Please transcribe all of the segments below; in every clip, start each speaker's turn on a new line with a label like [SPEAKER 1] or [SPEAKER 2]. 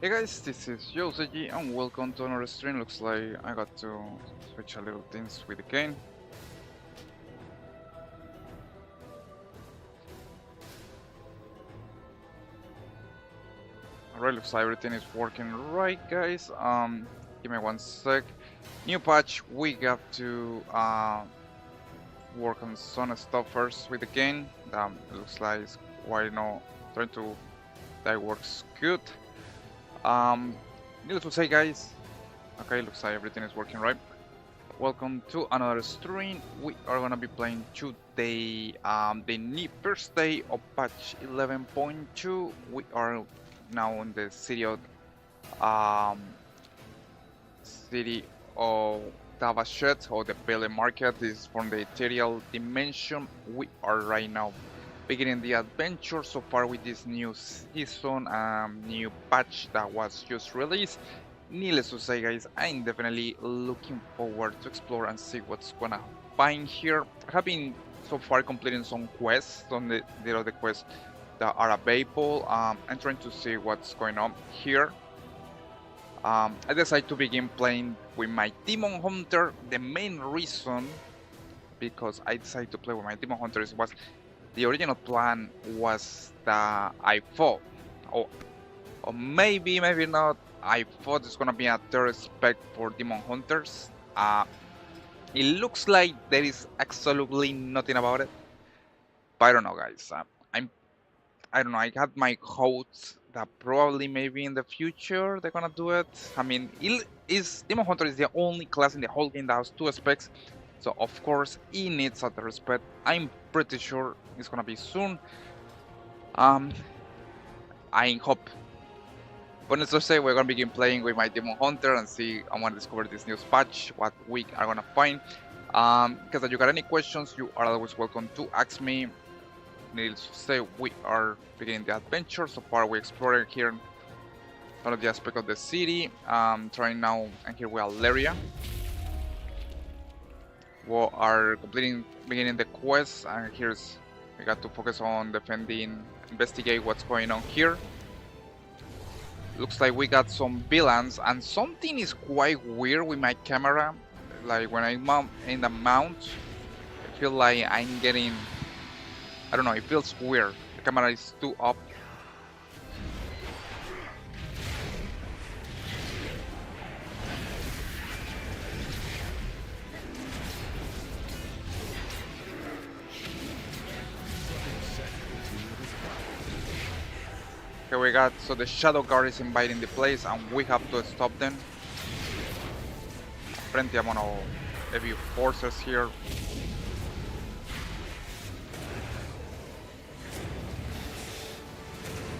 [SPEAKER 1] Hey guys, this is Yoseji and welcome to another stream. Looks like I got to switch a little things with the game. Alright, looks like everything is working right, guys. Give me one sec. New patch, we got to work on some stuff first with the game. It looks like it's quite trying to that works good. Needless to say, guys. Okay, looks like everything is working right. Welcome to another stream. We are gonna be playing today the first day of patch 11.2. We are now in the um, city of Tavashet, or the Pele Market. This is from the Ethereal Dimension. We are right now beginning the adventure so far with this new season, new patch that was just released. Needless to say, guys, I'm definitely looking forward to explore and see what's gonna find here. I have been so far completing some quests, some of the quests that are available. I'm trying to see what's going on here. I decided to begin playing with my Demon Hunter. The main reason because I decided to play with my Demon Hunter was the original plan was that I thought, or maybe not. I thought it's gonna be a third spec for Demon Hunters. It looks like there is absolutely nothing about it, but I don't know, guys. I don't know. I had my hopes that probably maybe in the future they're gonna do it. I mean, Demon Hunter is the only class in the whole game that has two specs, so of course it needs a third spec. I'm pretty sure it's gonna be soon. I hope. But let's just say we're gonna begin playing with my Demon Hunter and see. I want to discover this new patch, what we are gonna find. Because if you got any questions, you are always welcome to ask me. Needless to say, we are beginning the adventure. So far, we explored here one of the aspects of the city. Trying now, and here we are, Leria. We are beginning the quest, and we got to focus on investigate what's going on here. Looks like we got some villains, and something is quite weird with my camera. Like when I'm in the mount, I feel like I'm getting, I don't know, it feels weird. The camera is too up. Okay, we got, so the Shadow Guard is invading the place and we have to stop them. Plenty amount of heavy forces here.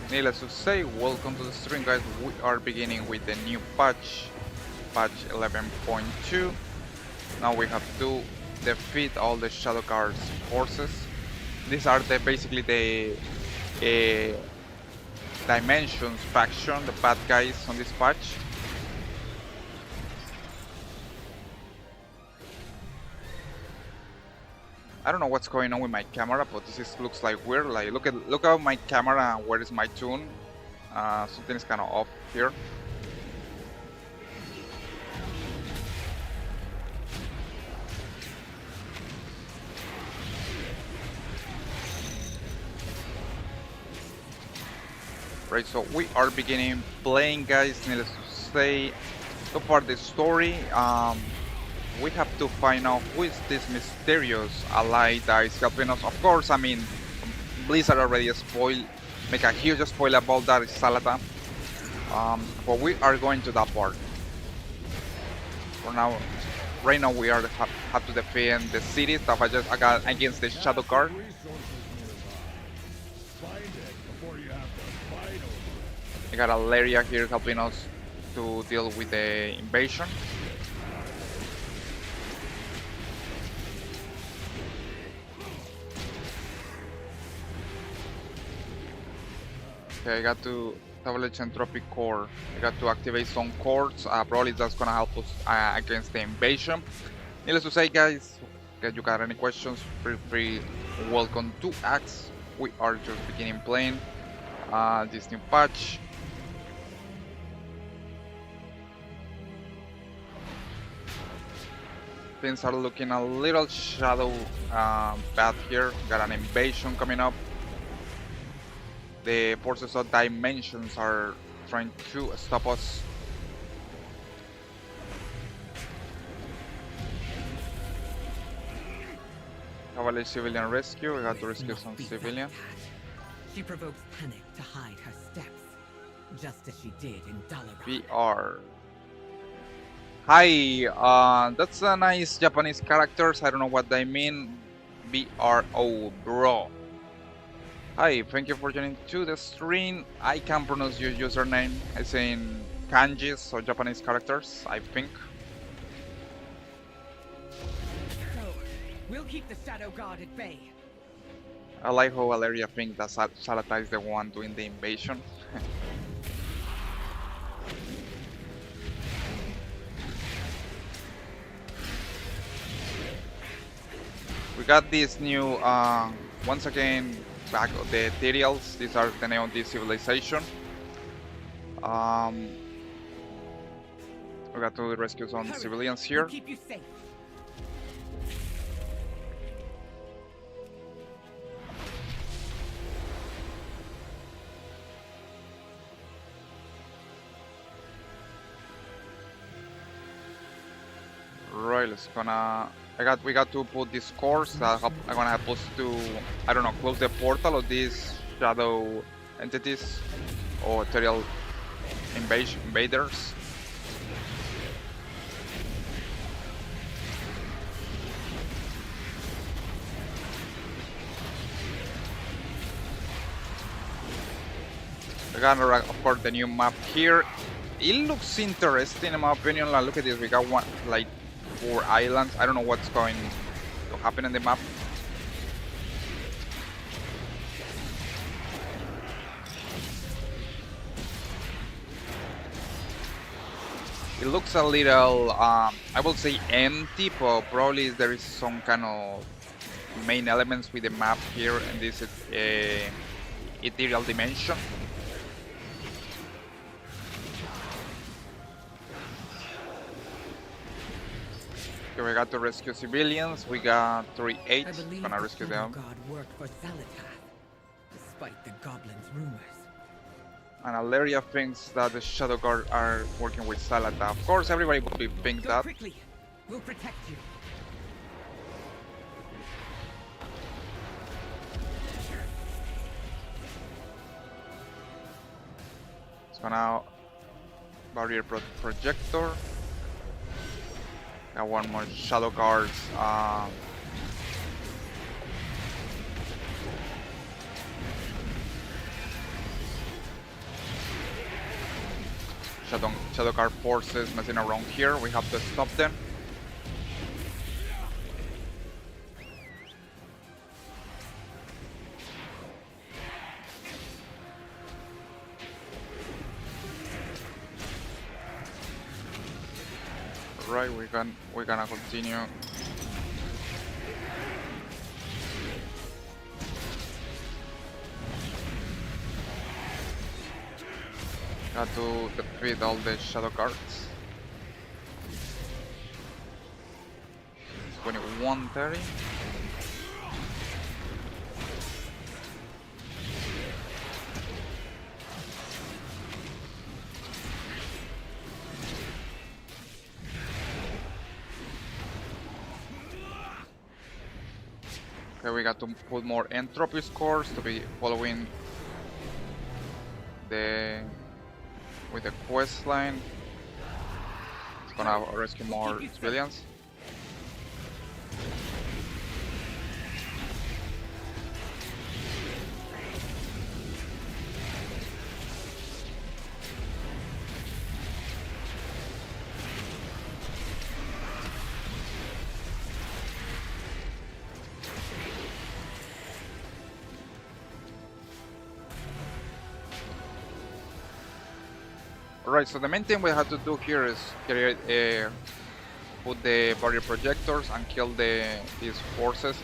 [SPEAKER 1] Needless to say, welcome to the stream, guys. We are beginning with the new patch 11.2. Now we have to defeat all the Shadow Guard's forces. These are basically the Dimensions faction, the bad guys on this patch. I don't know what's going on with my camera, but looks like weird. Like look at my camera and where is my tune. Something is kind of off here. Right, so we are beginning playing, guys. Needless to say, so far the story, we have to find out who is this mysterious ally that is helping us. Of course, I mean, Blizzard already make a huge spoiler about that, Salata. But we are going to that part. For now, right now we have to defend the city against the Shadow Guard. We got Leria here helping us to deal with the invasion. Okay, I got to establish Entropic Core. I got to activate some cores. Probably that's gonna help us against the invasion. Needless to say, guys, if you got any questions, feel free, welcome to ask. We are just beginning playing this new patch. things are looking a little shadow bad here. Got an invasion coming up. The forces of dimensions are trying to stop us. Cavalry civilian rescue. We got to rescue some civilian.
[SPEAKER 2] She provokes panic to hide her steps, just as she did in Dalaran.
[SPEAKER 1] VR. Hi, that's a nice Japanese characters. I don't know what they mean. BRO, bro. Hi, thank you for joining to the stream. I can pronounce your username. I say in kanjis, so Japanese characters, I think.
[SPEAKER 2] So, we'll keep the Shadow Guard at bay.
[SPEAKER 1] I like how Valeria thinks that Salata is the one doing the invasion. We got these new, once again, back of the ethereals. These are the Neon D civilization. We got to rescue some civilians here.
[SPEAKER 2] We'll keep you safe.
[SPEAKER 1] Right, let's gonna. We got to put these cores that are gonna help us to, I don't know, close the portal of these shadow entities or ethereal invaders. We got, of course, the new map here. It looks interesting in my opinion. Like, look at this, we got one, like 4 islands. I don't know what's going to happen in the map. It looks a little, I will say empty, but probably there is some kind of main elements with the map here in this ethereal dimension. Okay, we got to rescue civilians. We got 3-8. Gonna rescue them.
[SPEAKER 2] God worked for Zalatath, despite the goblins' rumors.
[SPEAKER 1] And Valeria thinks that the Shadow Guard are working with Salata. Of course, everybody would be think
[SPEAKER 2] Go
[SPEAKER 1] that.
[SPEAKER 2] quickly. We'll protect you.
[SPEAKER 1] So now, barrier projector. Got one more Shadow Guards. Shadow Guard forces messing around here. We have to stop them. Right, we're gonna continue. Got to defeat all the Shadow Guards. 2130. Okay, we got to put more entropy scores to be following with the quest line. It's gonna rescue more civilians. Alright, so the main thing we have to do here is create put the barrier projectors and kill these forces.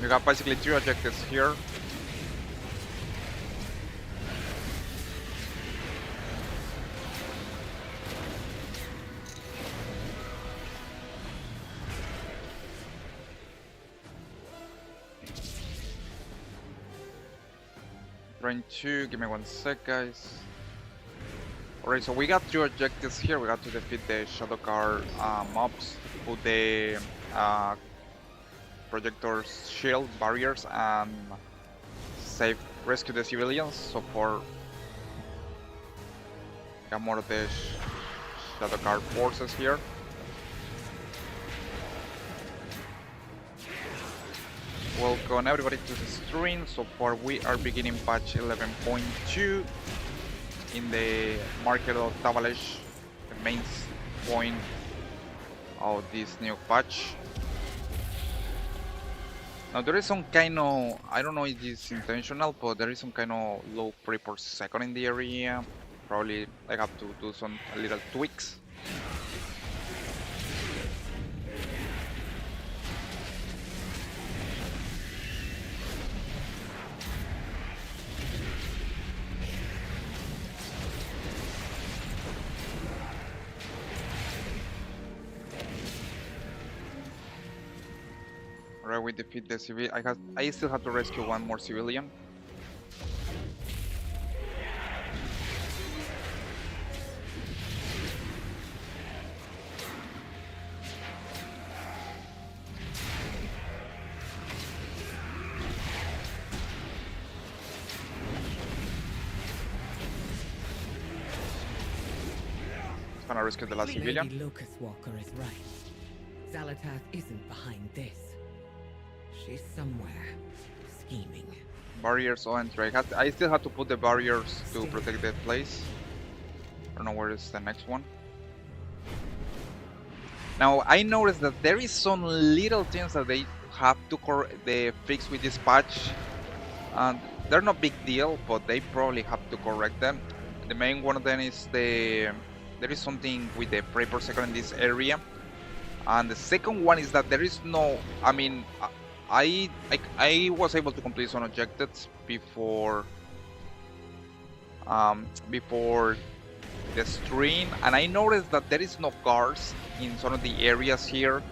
[SPEAKER 1] We got basically 3 objectives here. trying to give me 1 sec, guys. Alright, so we got 3 objectives here. We got to defeat the Shadow Card mobs, put the projectors, shield barriers, and rescue the civilians. So far, got more of the Shadow Card forces here. Welcome everybody to the stream. So far we are beginning patch 11.2 in the market of Tavalesh, the main point of this new patch. Now there is some kind of, I don't know if it's intentional, but there is some kind of low frame per second in the area. Probably I have to do some little tweaks. Alright, we defeat the civil. I still have to rescue one more civilian. Just gonna rescue the last civilian.
[SPEAKER 2] Lady Locust Walker is right. Xalatath isn't behind this. She's somewhere, scheming.
[SPEAKER 1] Barriers on entry. I still have to put the barriers to protect the place. I don't know where is the next one. Now I noticed that there is some little things that they have to fix with this patch, and they're not big deal, but they probably have to correct them. The main one of them is there is something with the frame per second in this area, and the second one is that there is no. I mean, I was able to complete some objectives before the stream, and I noticed that there is no guards in some of the areas here,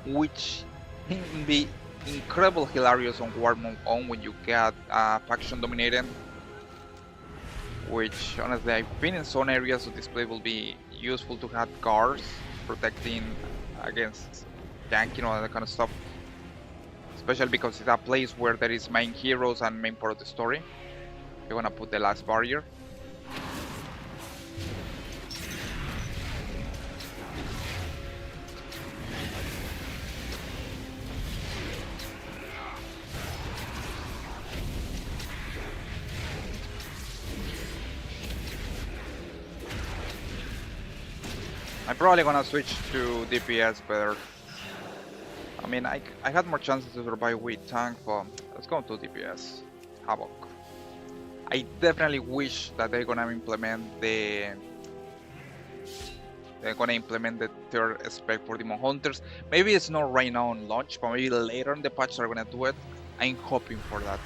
[SPEAKER 1] which can be incredible hilarious on War Mode on when you get faction dominated. Which honestly, I've been in some areas, so this play will be useful to have guards protecting against tanking, all that kind of stuff. Especially because it's a place where there is main heroes and main part of the story. We're gonna put the last barrier. I'm probably gonna switch to DPS better. I mean, I had more chances to survive with tank, but let's go to DPS. Havoc. I definitely wish that they're gonna implement the third spec for Demon Hunters. Maybe it's not right now on launch, but maybe later in the patch they're gonna do it. I'm hoping for that.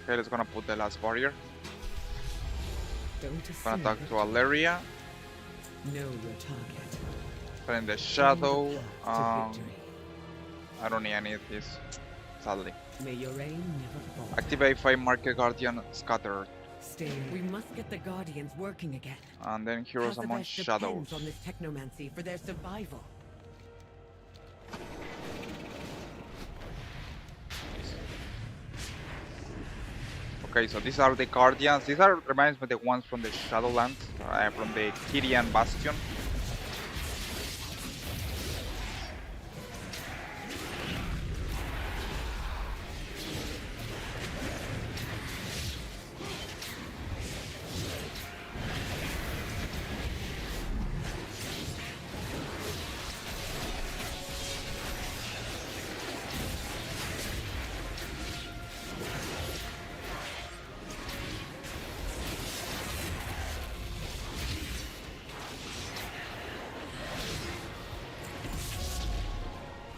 [SPEAKER 1] Okay, let's gonna put the last barrier. Gonna talk to Alleria.
[SPEAKER 2] Know your target.
[SPEAKER 1] But in the shadow, I don't need any of this, sadly.
[SPEAKER 2] May your aim never fall.
[SPEAKER 1] Activate 5 Market Guardian Scatter.
[SPEAKER 2] Stay. We must get the Guardians working again.
[SPEAKER 1] And then Heroes Among
[SPEAKER 2] Pathos
[SPEAKER 1] Shadows.
[SPEAKER 2] depends on this technomancy for their survival.
[SPEAKER 1] Okay, so these are the Guardians. These are reminds me of the ones from the Shadowlands, from the Kyrian Bastion.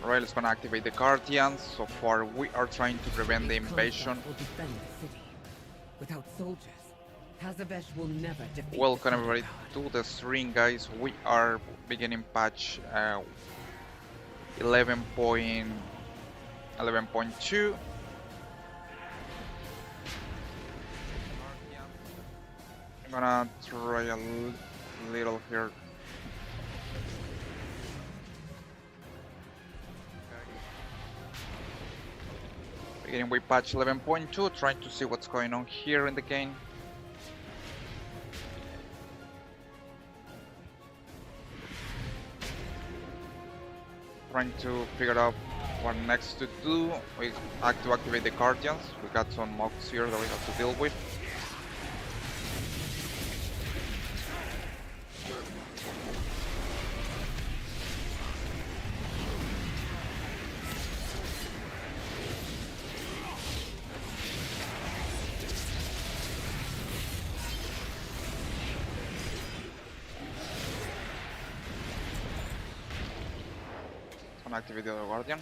[SPEAKER 1] Alright, let's gonna activate the Guardians. So far we are trying to prevent the invasion.
[SPEAKER 2] Will defend the city. Without soldiers, Tazavesh will never defeat the
[SPEAKER 1] Welcome
[SPEAKER 2] Shadow
[SPEAKER 1] everybody
[SPEAKER 2] God.
[SPEAKER 1] to the stream, guys. We are beginning patch 11.11.2. I'm gonna try a little here. Beginning with patch 11.2, trying to see what's going on here in the game. Trying to figure out what next to do. We have to activate the Guardians. We got some mobs here that we have to deal with. Gonna activate the other Guardian.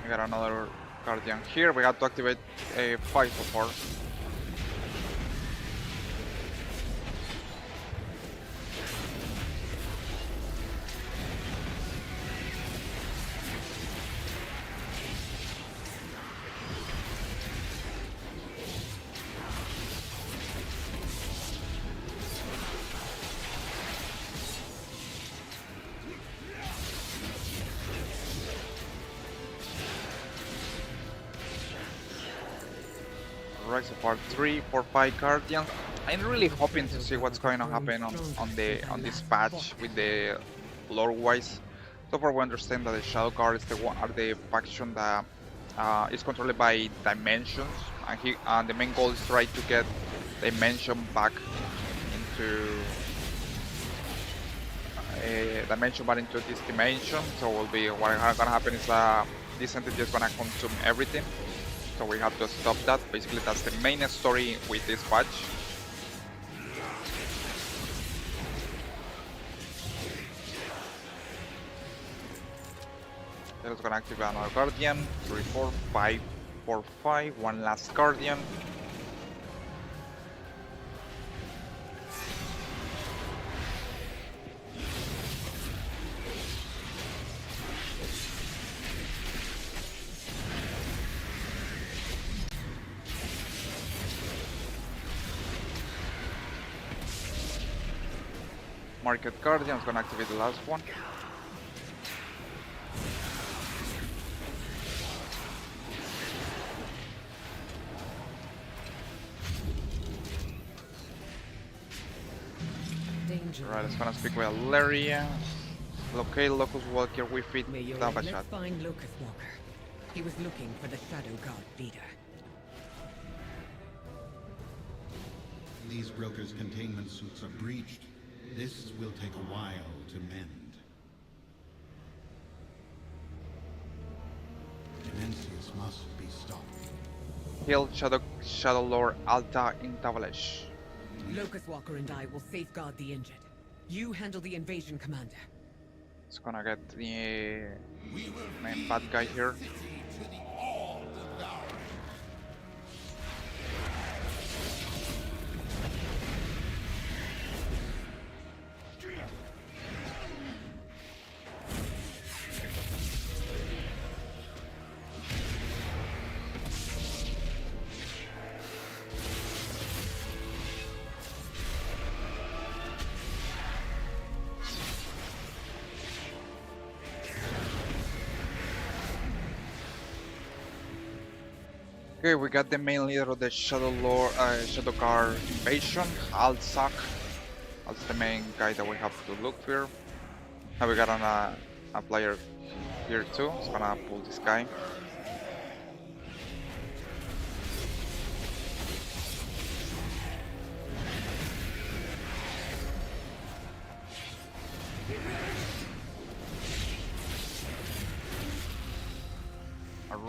[SPEAKER 1] We got another Guardian here. We have to activate a 5 so far. Right, so far 3, 4, 5 Guardians. I'm really hoping to see what's going to happen on this patch with the lore wise. So far we understand that the Shadow Guard is are the faction that is controlled by dimensions, and the main goal is try to get dimension back into this dimension. So will be what gonna happen is this entity is gonna consume everything. So we have to stop that. Basically, that's the main story with this patch. Then it's gonna activate another Guardian. 3, 4, 5, 4, 5. One last Guardian. Market Guardian is gonna activate the last one.
[SPEAKER 2] Danger.
[SPEAKER 1] Right, it's gonna speak with Alaria. Locate Locust Walker with it.
[SPEAKER 2] May your
[SPEAKER 1] Let's
[SPEAKER 2] let's find Locust Walker. He was looking for the Shadow God leader.
[SPEAKER 3] These brokers' containment suits are breached. This will take a while to mend. Dimensius must be stopped.
[SPEAKER 1] Kill Shadow Lord Alta in Tavalesh.
[SPEAKER 2] Locust Walker and I will safeguard the injured. You handle the invasion, Commander.
[SPEAKER 1] It's gonna get the main bad guy here. Okay, we got the main leader of the Shadow Guard invasion, Alzak. That's the main guy that we have to look for. Now we got a player here too. It's gonna pull this guy.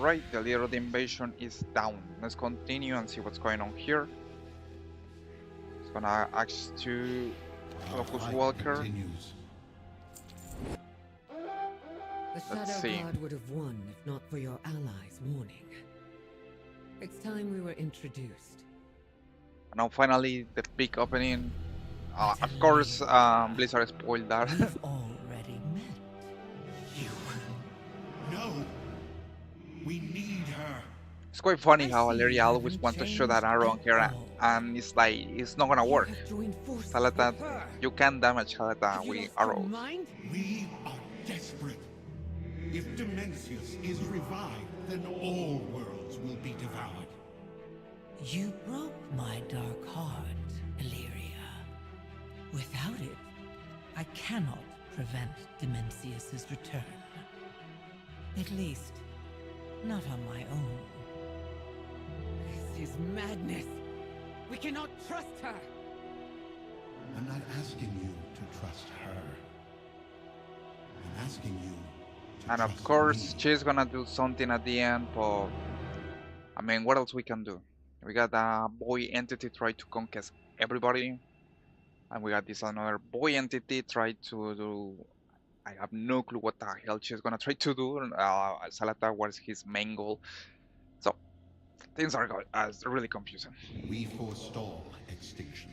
[SPEAKER 1] Alright, the leader of the invasion is down. Let's continue and see what's going on here. It's gonna ask to
[SPEAKER 3] Our
[SPEAKER 1] Locust
[SPEAKER 3] fight
[SPEAKER 1] Walker.
[SPEAKER 3] continues.
[SPEAKER 2] The
[SPEAKER 1] Let's
[SPEAKER 2] Shadow
[SPEAKER 1] see.
[SPEAKER 2] Guard would have won if not for your allies' warning. It's time we were introduced.
[SPEAKER 1] Now finally the big opening.
[SPEAKER 2] But
[SPEAKER 1] Of course,
[SPEAKER 2] Aleria,
[SPEAKER 1] Blizzard spoiled that.
[SPEAKER 2] we've already met. You.
[SPEAKER 3] No! We need her!
[SPEAKER 1] It's quite funny
[SPEAKER 2] I
[SPEAKER 1] how
[SPEAKER 2] see you
[SPEAKER 1] Valeria always
[SPEAKER 2] haven't
[SPEAKER 1] wants to show that
[SPEAKER 2] changed
[SPEAKER 1] arrow on
[SPEAKER 2] at
[SPEAKER 1] her,
[SPEAKER 2] all.
[SPEAKER 1] and it's like, it's not gonna work.
[SPEAKER 2] You have joined forces
[SPEAKER 1] Salata,
[SPEAKER 2] with her.
[SPEAKER 1] you can damage Halata
[SPEAKER 2] Have you
[SPEAKER 1] with
[SPEAKER 2] lost your
[SPEAKER 1] arrows.
[SPEAKER 2] mind?
[SPEAKER 3] We are desperate. If Dimensius is revived, then all worlds will be devoured.
[SPEAKER 4] You broke my dark heart, Illyria. Without it, I cannot prevent Dimensius's return. At least, not on my own.
[SPEAKER 2] This is madness. We cannot trust her.
[SPEAKER 3] I'm not asking you to trust her. I'm asking you to
[SPEAKER 1] And of
[SPEAKER 3] trust
[SPEAKER 1] course,
[SPEAKER 3] me.
[SPEAKER 1] she's gonna do something at the end, but I mean, what else we can do? We got a boy entity try to conquest everybody, and we got this another boy entity try to do. I have no clue what the hell she's gonna try to do. Salata was his main goal, so things are really confusing.
[SPEAKER 3] We forestall extinction.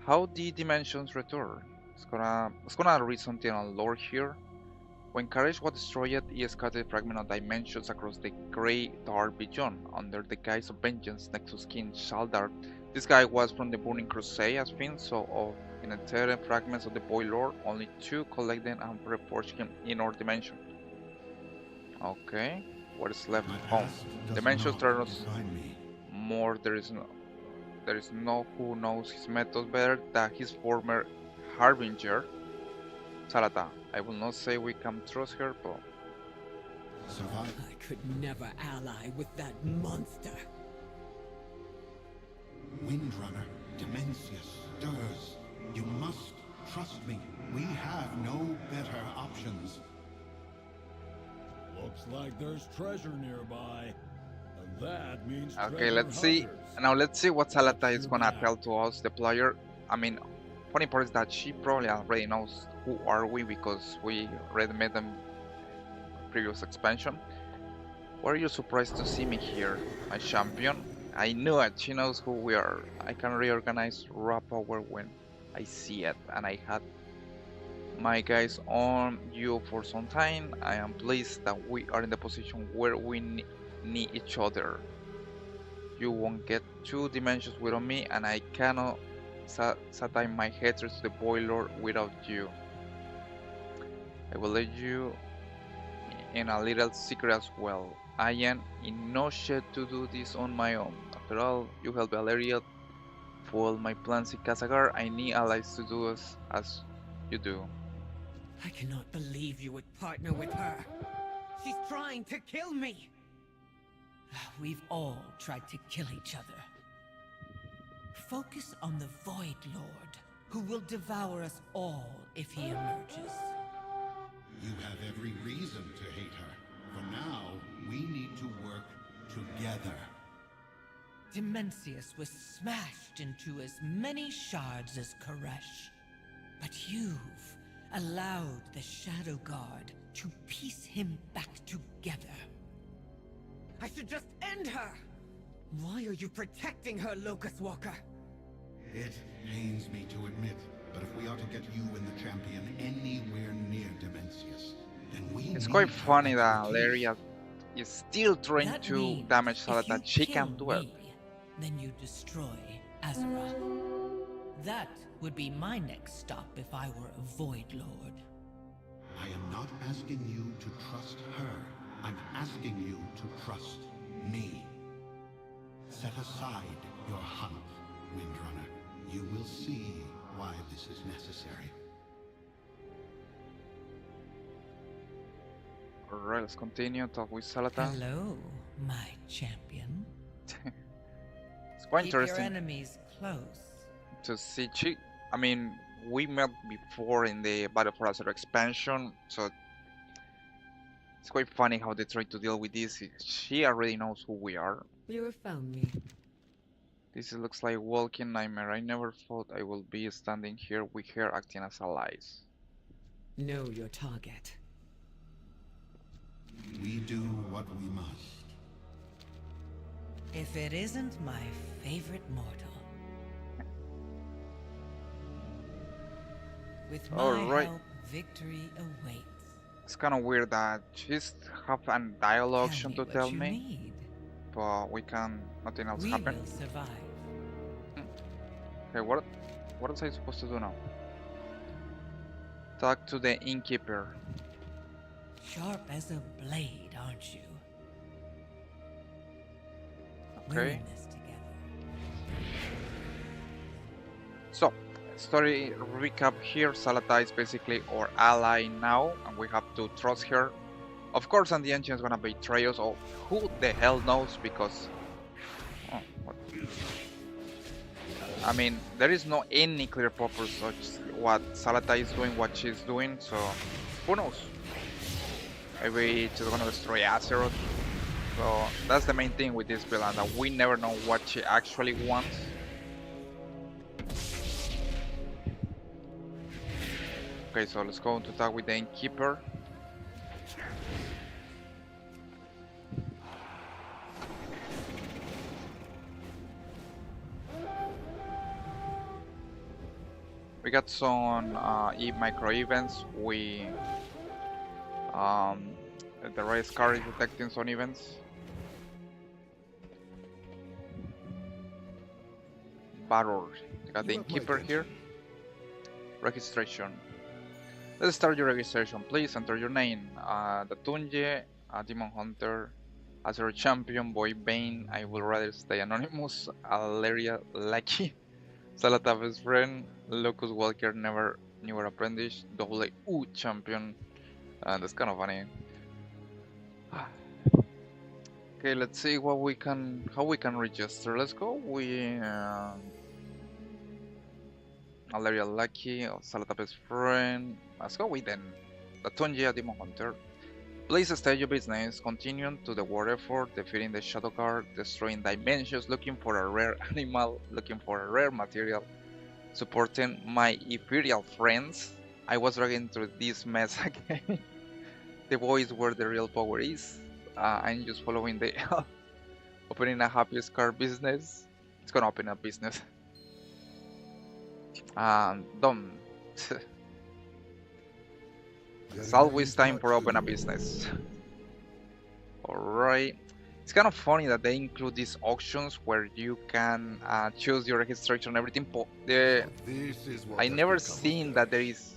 [SPEAKER 1] How the dimensions return? It's gonna read something on lore here. When Courage was destroyed, he scattered fragments of dimensions across the grey dark beyond. Under the guise of vengeance, Nexus King Shaldar. This guy was from the Burning Crusade, as Finn saw of in entire fragments of the Boy Lord. Only two collect them and reforge him in our dimension. Okay, what is left?
[SPEAKER 3] My
[SPEAKER 1] Oh,
[SPEAKER 3] past does
[SPEAKER 1] dimensions
[SPEAKER 3] not
[SPEAKER 1] turn us
[SPEAKER 3] define me.
[SPEAKER 1] more. There is no who knows his methods better than his former Harbinger. Salata, I will not say we can trust her, but
[SPEAKER 3] Survive.
[SPEAKER 2] I could never ally with that monster.
[SPEAKER 3] Windrunner, Dimensius, stirs. You must trust me. We have no better options.
[SPEAKER 5] Looks like there's treasure nearby. And that means
[SPEAKER 1] okay,
[SPEAKER 5] treasure
[SPEAKER 1] let's see.
[SPEAKER 5] hunters.
[SPEAKER 1] Now let's see what Salata
[SPEAKER 5] Watch
[SPEAKER 1] is
[SPEAKER 5] your
[SPEAKER 1] gonna
[SPEAKER 5] back.
[SPEAKER 1] tell to us, the player. I mean, funny part is that she probably already knows who are we because we already met them previous expansion. Why are you surprised to see me here, my champion? I knew it. She knows who we are. I can reorganize raw power when I see it, and I had my guys on you for some time. I am pleased that we are in the position where we need each other. You won't get two dimensions without me, and I cannot satisfy my hatred to the boiler without you. I will let you in a little secret as well. I am in no shape to do this on my own. After all, you helped Valeria foil my plans in Kazagar. I need allies to do as you do.
[SPEAKER 2] I cannot believe you would partner with her. She's trying to kill me.
[SPEAKER 4] We've all tried to kill each other. Focus on the Void Lord, who will devour us all if he emerges.
[SPEAKER 3] You have every reason to hate her. For now, we need to work together.
[SPEAKER 4] Dimensius was smashed into as many shards as Koresh. But you've allowed the Shadow Guard to piece him back together.
[SPEAKER 2] I should just end her. Why are you protecting her, Locust Walker?
[SPEAKER 3] It pains me to admit, but if we are to get you and the champion anywhere near Dimensius, then we
[SPEAKER 1] It's
[SPEAKER 3] need
[SPEAKER 1] quite
[SPEAKER 3] her
[SPEAKER 1] funny that
[SPEAKER 3] expertise.
[SPEAKER 1] Valeria is still trying
[SPEAKER 4] That
[SPEAKER 1] to
[SPEAKER 4] means
[SPEAKER 1] damage
[SPEAKER 4] if
[SPEAKER 1] Salata.
[SPEAKER 4] you
[SPEAKER 1] She
[SPEAKER 4] kill
[SPEAKER 1] can do it.
[SPEAKER 4] me, then you destroy Azura. That would be my next stop if I were a Void Lord.
[SPEAKER 3] I am not asking you to trust her. I'm asking you to trust me. Set aside your hunt, Windrunner. You will see why this is necessary.
[SPEAKER 1] Alright, let's continue. Talk with Salata.
[SPEAKER 4] Hello, my champion.
[SPEAKER 1] It's quite
[SPEAKER 4] Keep your
[SPEAKER 1] interesting
[SPEAKER 4] enemies close.
[SPEAKER 1] to see. I mean, we met before in the Battle for Azeroth expansion, so It's quite funny how they try to deal with this. She already knows who we are.
[SPEAKER 2] You have found me.
[SPEAKER 1] This looks like walking nightmare. I never thought I would be standing here with her acting as allies.
[SPEAKER 2] Know your target.
[SPEAKER 3] We do what we must.
[SPEAKER 4] If it isn't my favorite mortal. With my
[SPEAKER 1] Alright.
[SPEAKER 4] help, victory awaits.
[SPEAKER 1] It's kind of weird that she's have a dialogue
[SPEAKER 4] Tell
[SPEAKER 1] option
[SPEAKER 4] me
[SPEAKER 1] to
[SPEAKER 4] what
[SPEAKER 1] tell
[SPEAKER 4] you
[SPEAKER 1] me,
[SPEAKER 4] need.
[SPEAKER 1] but we can nothing else
[SPEAKER 4] We
[SPEAKER 1] happen.
[SPEAKER 4] will survive.
[SPEAKER 1] Okay, what was I supposed to do now? Talk to the innkeeper.
[SPEAKER 4] Sharp as a blade, aren't you? We're
[SPEAKER 1] Okay.
[SPEAKER 4] in this together.
[SPEAKER 1] So, story recap here. Salata is basically our ally now, and we have to trust her. Of course, and the engine is gonna betray us, or who the hell knows? Because, oh, what? I mean, there is no any clear purpose of what Salata is doing, what she's doing. So, who knows? Maybe she's gonna destroy Azeroth. So that's the main thing with this villain, that we never know what she actually wants. Okay, so let's go to talk with the innkeeper. We got some micro events. The race car is detecting some events. Battle. You got the innkeeper here. Registration. Let's start your registration. Please enter your name. The Tunje, Demon Hunter, Azure Champion, Boy Bane. I will rather stay anonymous. Aleria Lucky, Salata's friend, Locus Walker, newer apprentice, Double U Champion. That's kind of funny. Okay, let's see how we can register. Let's go with Aleria Lucky, Salata's friend. Let's go with them. The Tunja Demon Hunter. Please state your business. Continue to the war effort, defeating the Shadow Guard, destroying dimensions, looking for a rare animal, looking for a rare material, supporting my ethereal friends. I was dragged through this mess again. The boys where the real power is. I'm just following the opening a happy car business. It's gonna open a business. Done. It's always time for open a business. Alright. It's kind of funny that they include these auctions where you can choose your registration and everything. I never seen that there is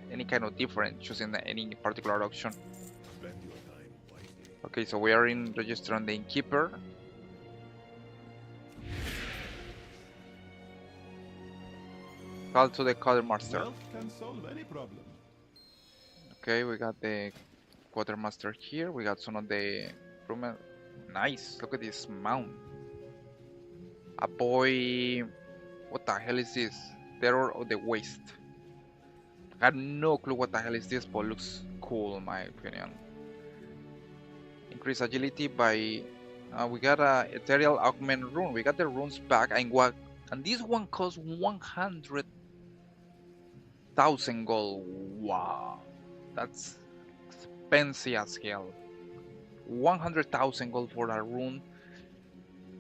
[SPEAKER 1] any kind of difference choosing any particular auction. Okay, so we are in registering the innkeeper. Call to the quartermaster.
[SPEAKER 5] Wealth can solve any problem.
[SPEAKER 1] Okay, we got the quartermaster here. We got some of the room. Nice. Look at this mount. A boy. What the hell is this? Terror of the Waste. I have no clue what the hell is this, but looks cool in my opinion. Increase agility by. We got a ethereal augment rune. We got the runes back, and this one costs 100,000 gold. Wow, that's expensive as hell. 100,000 gold for a rune.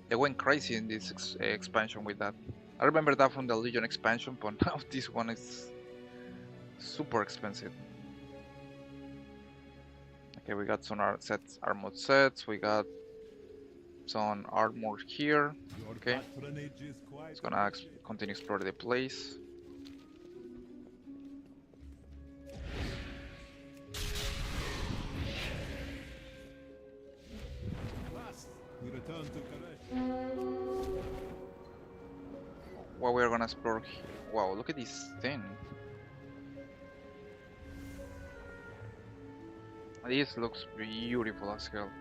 [SPEAKER 1] They went crazy in this expansion with that. I remember that from the Legion expansion, but now this one is super expensive. Okay, we got some armored sets. We got some armor here. Okay, it's gonna continue explore the place.
[SPEAKER 5] We return to Karesh.
[SPEAKER 1] What we're gonna explore here. Wow, look at this thing. This looks beautiful as hell.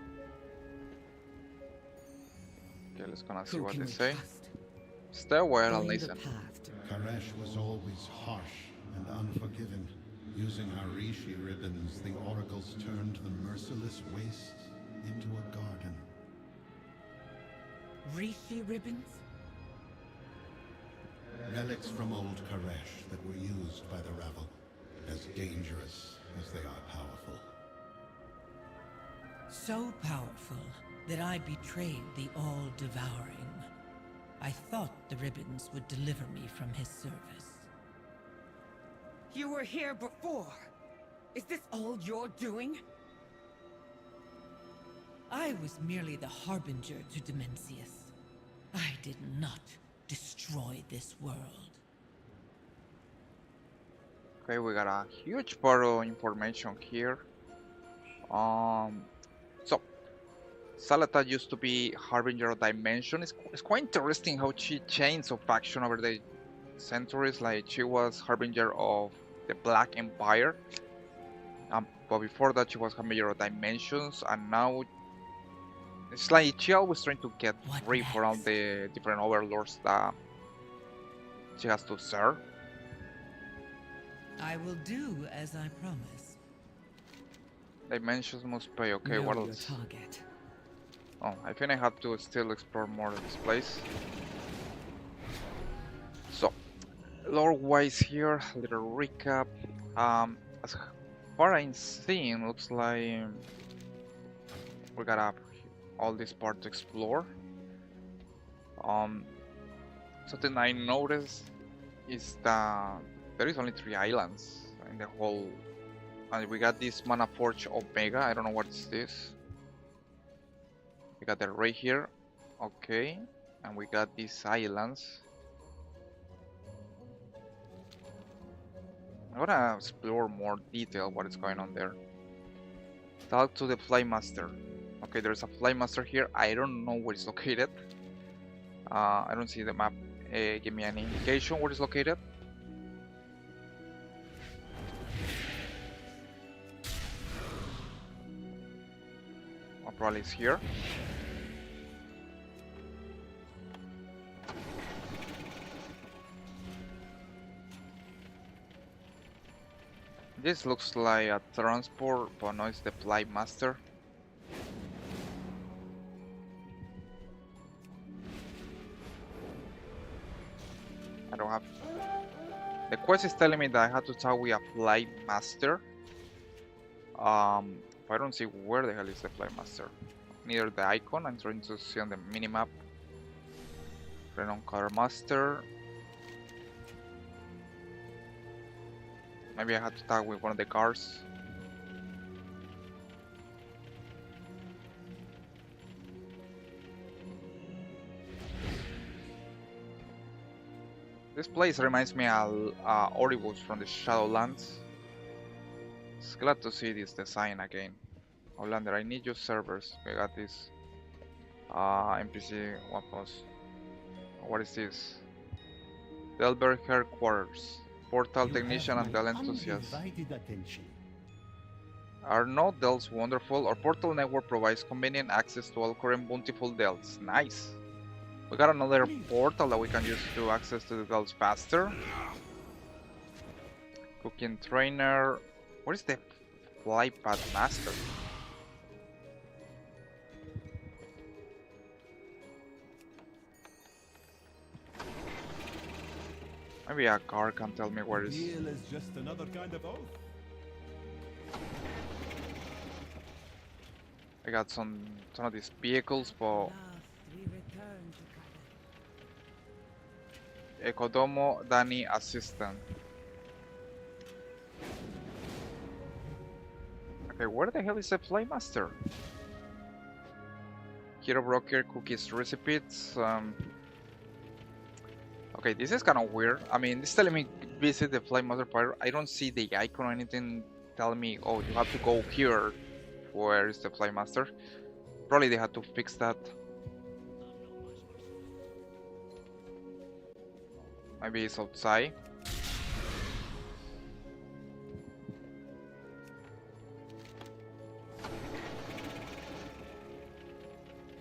[SPEAKER 1] Okay, let's gonna see
[SPEAKER 2] Who
[SPEAKER 1] what
[SPEAKER 2] can
[SPEAKER 1] they
[SPEAKER 2] we
[SPEAKER 1] say.
[SPEAKER 2] trust?
[SPEAKER 1] Stay well, I'll
[SPEAKER 2] Find the
[SPEAKER 1] listen.
[SPEAKER 2] path to
[SPEAKER 3] Karesh was always harsh and unforgiving. Using our Rishi ribbons, the oracles turned the merciless waste into a garden.
[SPEAKER 2] Rishi ribbons?
[SPEAKER 3] Relics from old Karesh that were used by the rabble, as dangerous as they are powerful.
[SPEAKER 4] So powerful that I betrayed the All-Devouring. I thought the ribbons would deliver me from his service.
[SPEAKER 2] You were here before. Is this all you're doing?
[SPEAKER 4] I was merely the harbinger to Dimensius. I did not destroy this world.
[SPEAKER 1] Okay, we got a huge part of information here. So Salata used to be Harbinger of Dimension. It's quite interesting how she changed of faction over the centuries. Like she was Harbinger of the Black Empire, but before that she was Harbinger of Dimensions, and now it's like she always trying to get
[SPEAKER 4] What
[SPEAKER 1] free from all
[SPEAKER 4] next?
[SPEAKER 1] the different overlords that she has to serve.
[SPEAKER 4] I will do as I promised.
[SPEAKER 1] Dimensions must pay. Okay,
[SPEAKER 2] Know
[SPEAKER 1] what
[SPEAKER 2] your
[SPEAKER 1] else?
[SPEAKER 2] target.
[SPEAKER 1] Oh, I think I have to still explore more of this place. So, lore-wise here, a little recap. As far as I'm seeing, looks like we got all this part to explore. Something I noticed is that there is only 3 islands in the whole, and we got this Mana Forge Omega. I don't know what is this. We got that right here, okay, and we got these islands. I'm gonna explore more detail what is going on there. Talk to the Flymaster. Okay, there's a Flymaster here. I don't know where it's located. I don't see the map. Give me any indication where it's located. Oh, probably it's here. This looks like a transport, but no, it's the Flymaster. I don't have. The quest is telling me that I have to talk with a Flymaster. But I don't see where the hell is the Flymaster. Neither the icon. I'm trying to see on the minimap. Renown Quartermaster. Maybe I had to talk with one of the guards. This place reminds me of Oribus from the Shadowlands. It's glad to see this design again. Outlander, I need your servers. We got this NPC weapons. What is this? Delberg Headquarters. Portal Technician and Dell Enthusiast.
[SPEAKER 3] Attention.
[SPEAKER 1] Are no Dells wonderful? Our portal network provides convenient access to all current bountiful Dells. Nice! We got another portal that we can use to access to the Dells faster. Cooking Trainer. What is the Flypad Master? Maybe a car can tell me where it is.
[SPEAKER 5] Deal is just another kind of oath.
[SPEAKER 1] I got some of these vehicles, but
[SPEAKER 2] Last, we return to
[SPEAKER 1] Ekodomo Dani Assistant. Okay, where the hell is the Flymaster? Hero Broker Cookies Recipes. Okay, this is kind of weird. I mean, it's telling me visit the Flymaster Pyro. I don't see the icon or anything telling me, oh, you have to go here. Where is the Flymaster? Probably they had to fix that. Maybe it's outside.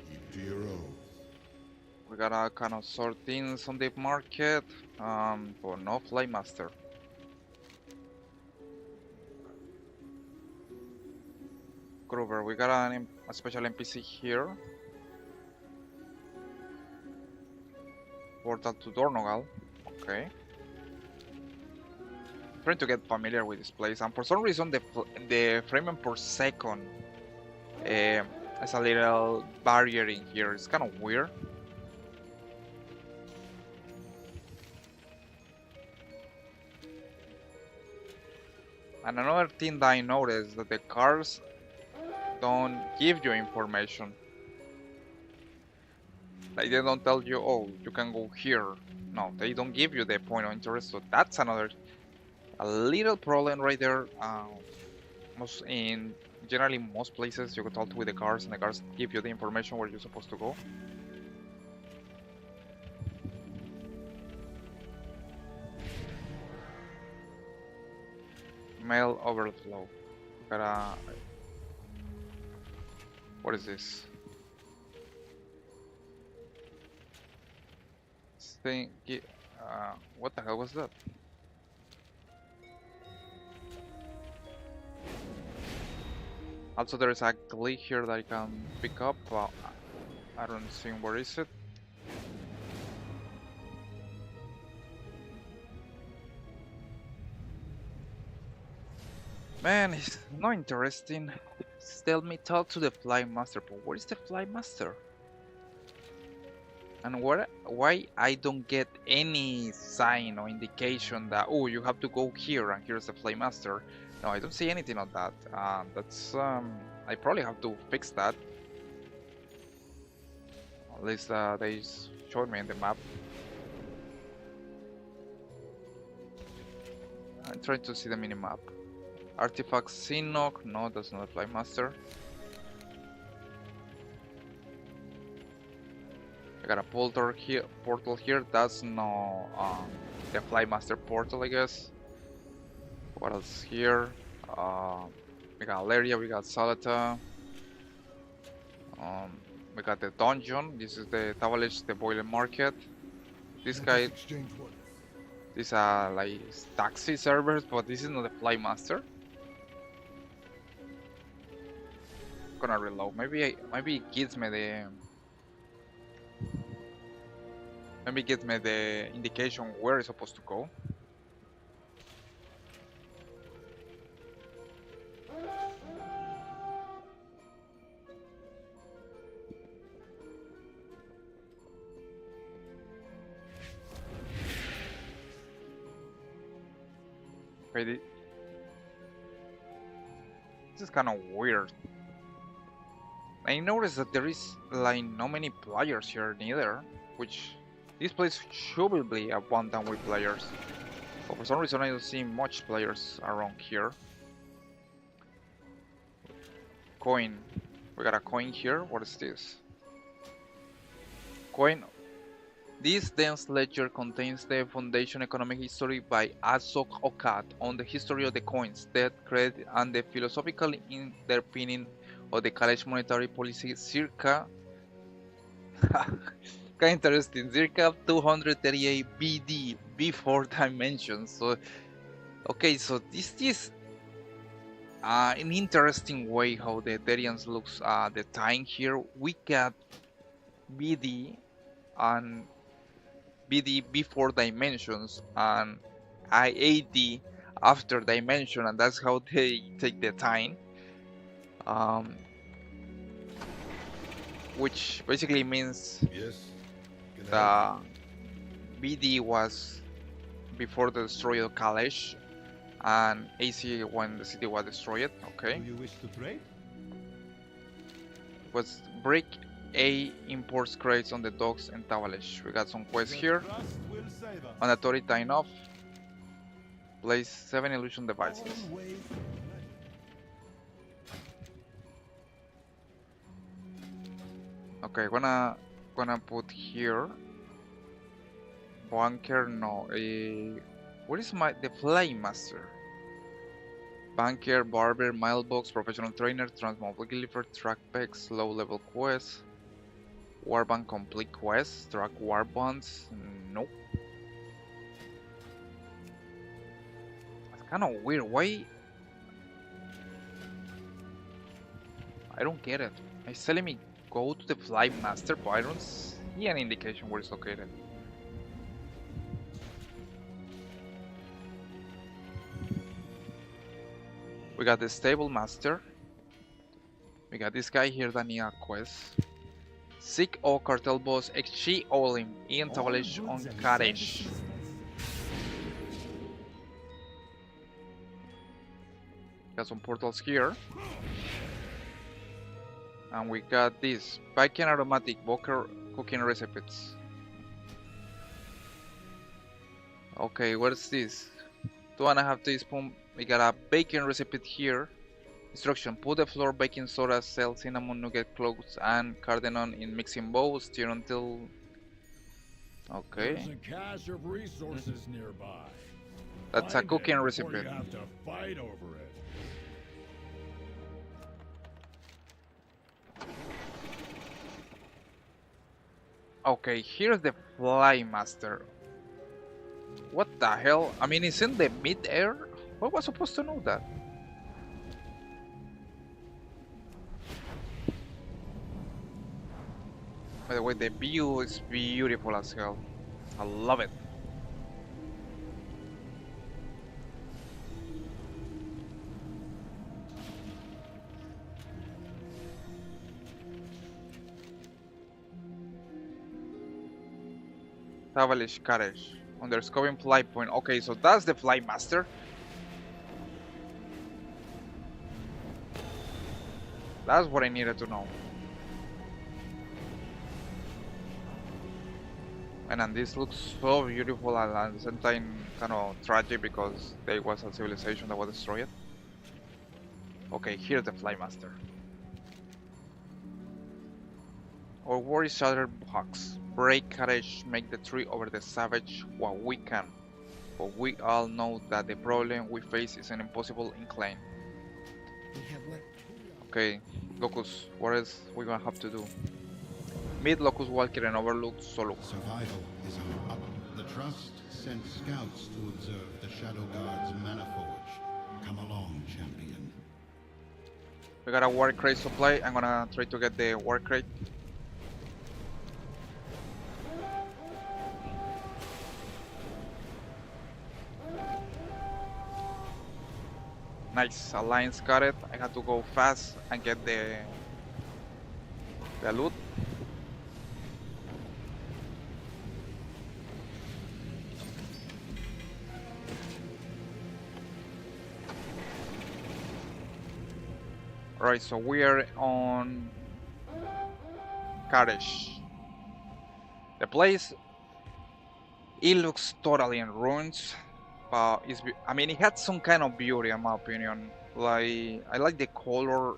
[SPEAKER 3] Keep to your oath.
[SPEAKER 1] We gotta kind of sort things on the market, but no Flymaster. Grover, we got a special NPC here. Portal to Dornogal. Okay. Trying to get familiar with this place, and for some reason the frame per second has a little barrier in here. It's kind of weird. And another thing that I noticed that the cars don't give you information. Like they don't tell you, oh, you can go here. No, they don't give you the point of interest. So that's another a little problem right there. Generally most places you can talk with the cars, and the cars give you the information where you're supposed to go. Mail overflow. Gotta. What is this? Thing. What the hell was that? Also, there is a glitch here that I can pick up. I don't see where is it. Man, it's not interesting. Tell me, talk to the Fly Master. But where is the Fly Master? And why I don't get any sign or indication that, oh, you have to go here and here's the Fly Master. No, I don't see anything of that. I probably have to fix that. At least they showed me in the map. I'm trying to see the mini-map. Artifact Sinnoh, no, that's not a Fly Master. I got a portal here, that's no the Fly Master portal, I guess. What else here? We got Leria, we got Salata. We got the dungeon. This is the Tavalish, the Boiler Market. This guy, these are like taxi servers, but this is not the Fly Master. Gonna reload. Maybe it gives me the indication where it's supposed to go. Okay, this is kind of weird. I noticed that there is like not many players here neither, which this place should be abundant with players. But for some reason I don't see much players around here. Coin. We got a coin here. What is this? Coin. This dense ledger contains the foundation economic history by Asok Okat on the history of the coins, debt, credit, and the philosophical underpinning of the college monetary policy circa kind of interesting, circa 238 BD, before dimensions. So okay, so this is an interesting way how the Darians looks the time here. We got BD and BD before dimensions and IAD after dimension, and that's how they take the time. Which basically means the BD was before the destroy of Kalesh, and AC when the city was destroyed. Okay.
[SPEAKER 5] Do you wish to trade?
[SPEAKER 1] Was break A imports crates on the docks in Tavalish. We got some quests here. Mandatory time off. Place 7 illusion devices. Okay, gonna put here. Bunker, no. What is the Fly Master? Banker, barber, mailbox, professional trainer, transmobility, track packs, low level quests, warband complete quests, track warbands. Nope. It's kind of weird. Why? I don't get it. It's telling me go to the Fly Master, but I don't see any indication where it's located. We got the Stable Master. We got this guy here that need a quest. Seek all cartel boss XG Olim in Tavalish on Kadesh. Got some portals here. And we got this bacon aromatic Boker cooking recipes. Okay, what's this? 2.5 teaspoon. We got a bacon recipe here. Instruction: put the flour, baking soda, salt, cinnamon, nugget, cloves, and cardamom in mixing bowl. Stir until. Okay.
[SPEAKER 5] There's a cache of resources nearby.
[SPEAKER 1] That's a
[SPEAKER 5] Find it
[SPEAKER 1] cooking
[SPEAKER 5] before
[SPEAKER 1] recipe.
[SPEAKER 5] You have to fight over it.
[SPEAKER 1] Okay, here's the Fly Master. What the hell? I mean, it's in the mid-air? Who was supposed to know that? By the way, the view is beautiful as hell. I love it. Tavalish Kadesh. Underscoping fly point. Okay, so that's the Fly Master. That's what I needed to know. And then this looks so beautiful and at the same time kind of tragic because there was a civilization that was destroyed. Okay, here's the Fly Master. Our war is shattered box. Break Kadesh, make the tree over the savage what we can. But we all know that the problem we face is an impossible incline.
[SPEAKER 2] We have what?
[SPEAKER 1] Okay, Locus, what else we gonna have to do? Meet Locus Walker and Overlook Solo.
[SPEAKER 3] Survival is our up. The Trust sent scouts to observe the Shadow Guard's mana forge. Come along, champion.
[SPEAKER 1] We got a War Crate supply. I'm gonna try to get the War Crate. Nice, Alliance got it. I had to go fast and get the loot. Alright, so we are on Kadesh. The place, it looks totally in ruins. I mean, it had some kind of beauty in my opinion. Like, I like the color.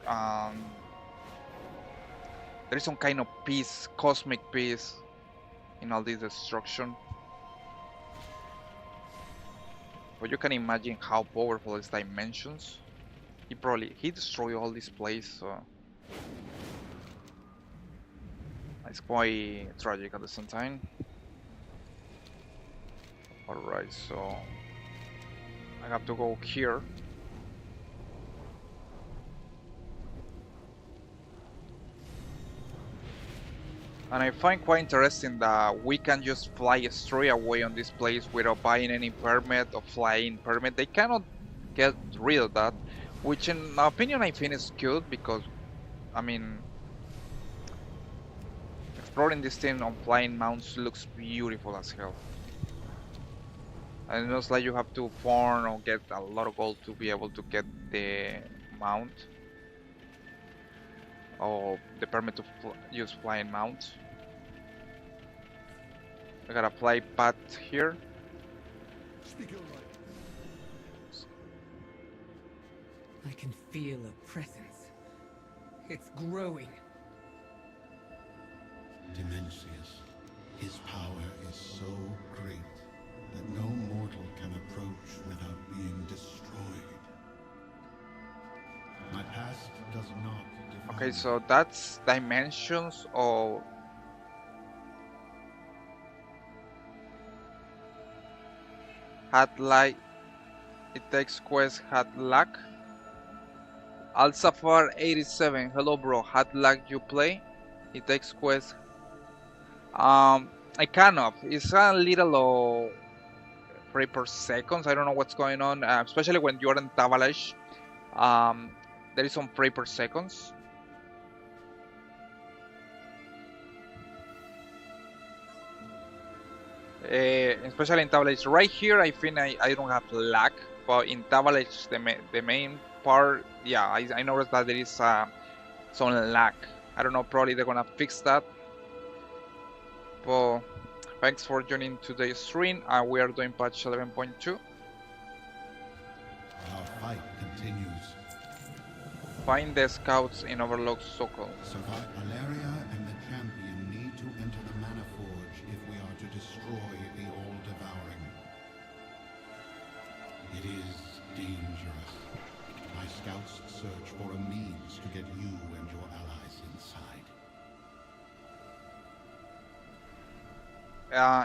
[SPEAKER 1] There is some kind of peace, cosmic peace, in all this destruction. But you can imagine how powerful its dimensions. He destroyed all this place, so it's quite tragic at the same time. Alright, so I have to go here. And I find quite interesting that we can just fly straight away on this place without buying any permit or flying permit. They cannot get rid of that, which in my opinion I think is good because, I mean, exploring this thing on flying mounts looks beautiful as hell. And it's like you have to farm or get a lot of gold to be able to get the mount or the permit to use flying mounts. I got a fly path here.
[SPEAKER 2] I can feel a presence. It's growing.
[SPEAKER 3] Dimensius. His power is so great that no mortal can approach without being destroyed. My past does not define
[SPEAKER 1] Okay, so that's dimensions of had light. It takes quest had luck. Alsafar 87. Hello, bro. Had lag you play? It takes quest. I kind of. It's a little frame per seconds. I don't know what's going on, especially when you're in Tavalish. Um, there is some frame per seconds. Especially in Tavalish. Right here, I think I don't have lag, but in Tavalish, the main part, yeah, I noticed that there is some lag. I don't know, probably they're gonna fix that. But thanks for joining today's stream. We are doing patch 11.2.
[SPEAKER 3] Our fight continues.
[SPEAKER 1] Find the scouts in Overlooked Circle.
[SPEAKER 3] Valeria and the champion need to enter the Mana Forge if we are to destroy the All-Devouring. It is dangerous. My scouts search for a means to get you and your allies inside.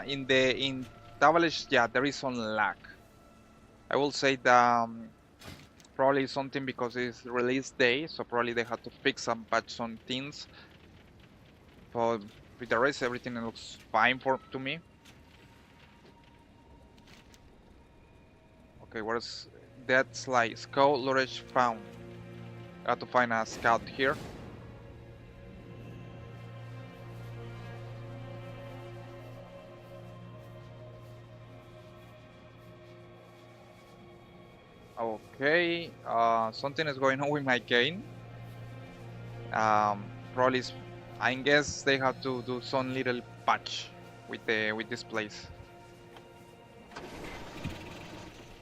[SPEAKER 1] In Tavalish, yeah, there is some lag. I will say that probably something because it's release day, so probably they had to fix and patch some things. But with the rest, everything looks fine to me. Okay, what is that's like Scout Lodge found. I have to find a scout here. Okay, something is going on with my game. Probably, I guess they have to do some little patch with this place.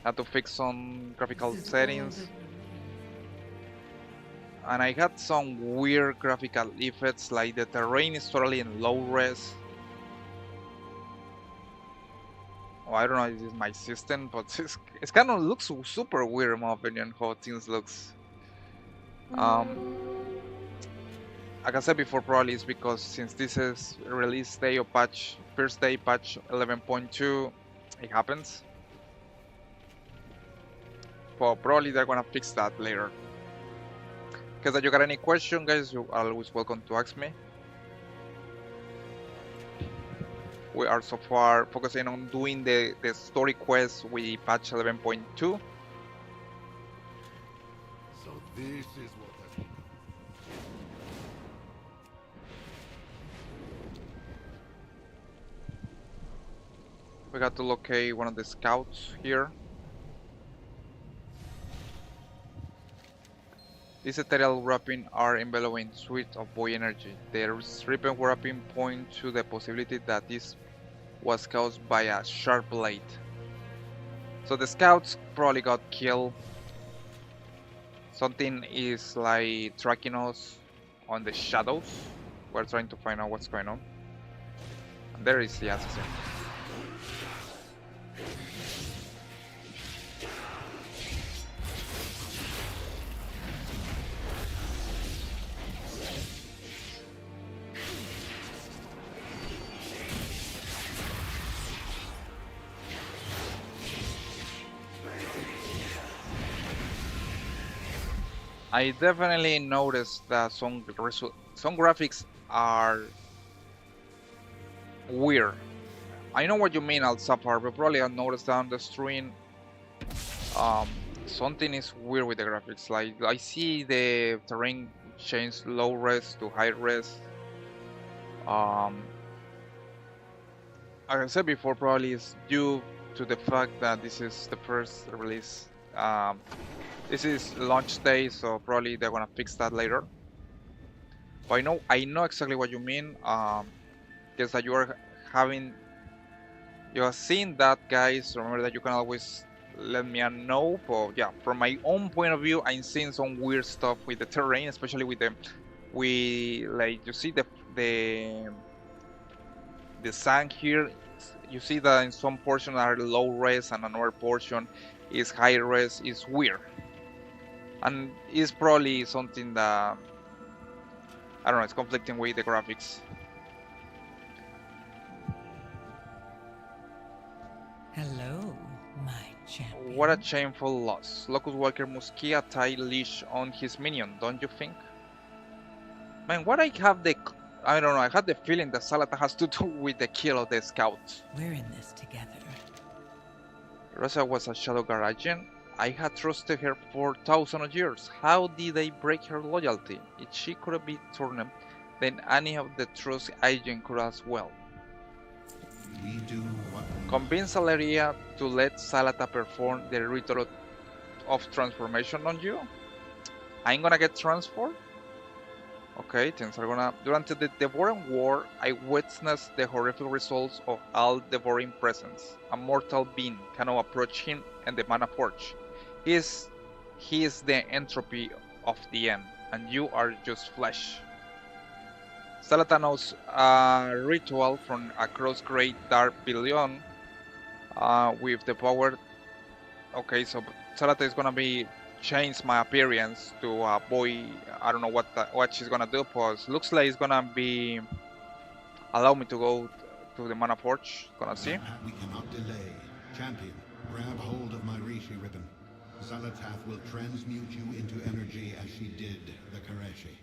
[SPEAKER 1] Have to fix some graphical settings. And I had some weird graphical effects, like the terrain is totally in low res. Oh, I don't know if this is my system, but it's kind of looks super weird in my opinion how things looks. Like I said before, probably it's because since this is release day of patch, first day patch 11.2, it happens. But probably they're gonna fix that later. In case that you got any question, guys, you're always welcome to ask me. We are so far focusing on doing the story quest with patch 11.2.
[SPEAKER 6] So this is what has
[SPEAKER 1] We got to locate one of the scouts here. These ethereal wrapping are enveloping suite of boy energy. The ripping wrapping point to the possibility that this was caused by a sharp blade. So the scouts probably got killed. Something is like tracking us on the shadows. We're trying to find out what's going on. And there is the assassin. I definitely noticed that some graphics are weird. I know what you mean, Alsapar, but probably I noticed on the stream something is weird with the graphics. Like I see the terrain change low res to high res. Like I said before, probably it's due to the fact that this is the first release. This is launch day, so probably they're gonna fix that later. But I know exactly what you mean. Guess that you are seeing that, guys. Remember that you can always let me know. But yeah, from my own point of view, I'm seeing some weird stuff with the terrain, especially with like you see the sand here. You see that in some portions are low res and another portion is high res. It's weird. And it's probably something that, I don't know, it's conflicting with the graphics.
[SPEAKER 4] Hello, my champion.
[SPEAKER 1] What a shameful loss. Locust Walker must keep a tight leash on his minion, don't you think? Man, what I have the... I don't know, I had the feeling that Salata has to do with the kill of the scouts.
[SPEAKER 4] We're in this together.
[SPEAKER 1] Rosa was a Shadow Guard agent. I had trusted her for thousands of years. How did I break her loyalty? If she could be turned, then any of the trust agent could as well.
[SPEAKER 3] We do what
[SPEAKER 1] Convince Valeria to let Salata perform the ritual of transformation on you. I'm gonna get transformed. Okay, things are gonna... During the Devouring War, I witnessed the horrific results of all devouring presence. A mortal being cannot approach him and the Mana Forge. He is the entropy of the end, and you are just flesh. Salata knows a ritual from across Great Dark Billion with the power... Okay, so Salata is gonna be change my appearance to a boy. I don't know what she's gonna do, but looks like it's gonna be allow me to go to the Mana Forge. Gonna see.
[SPEAKER 3] we cannot delay. Champion, grab hold of my Rishi ribbon. Zalatath will transmute you into energy as she did the Kareshi.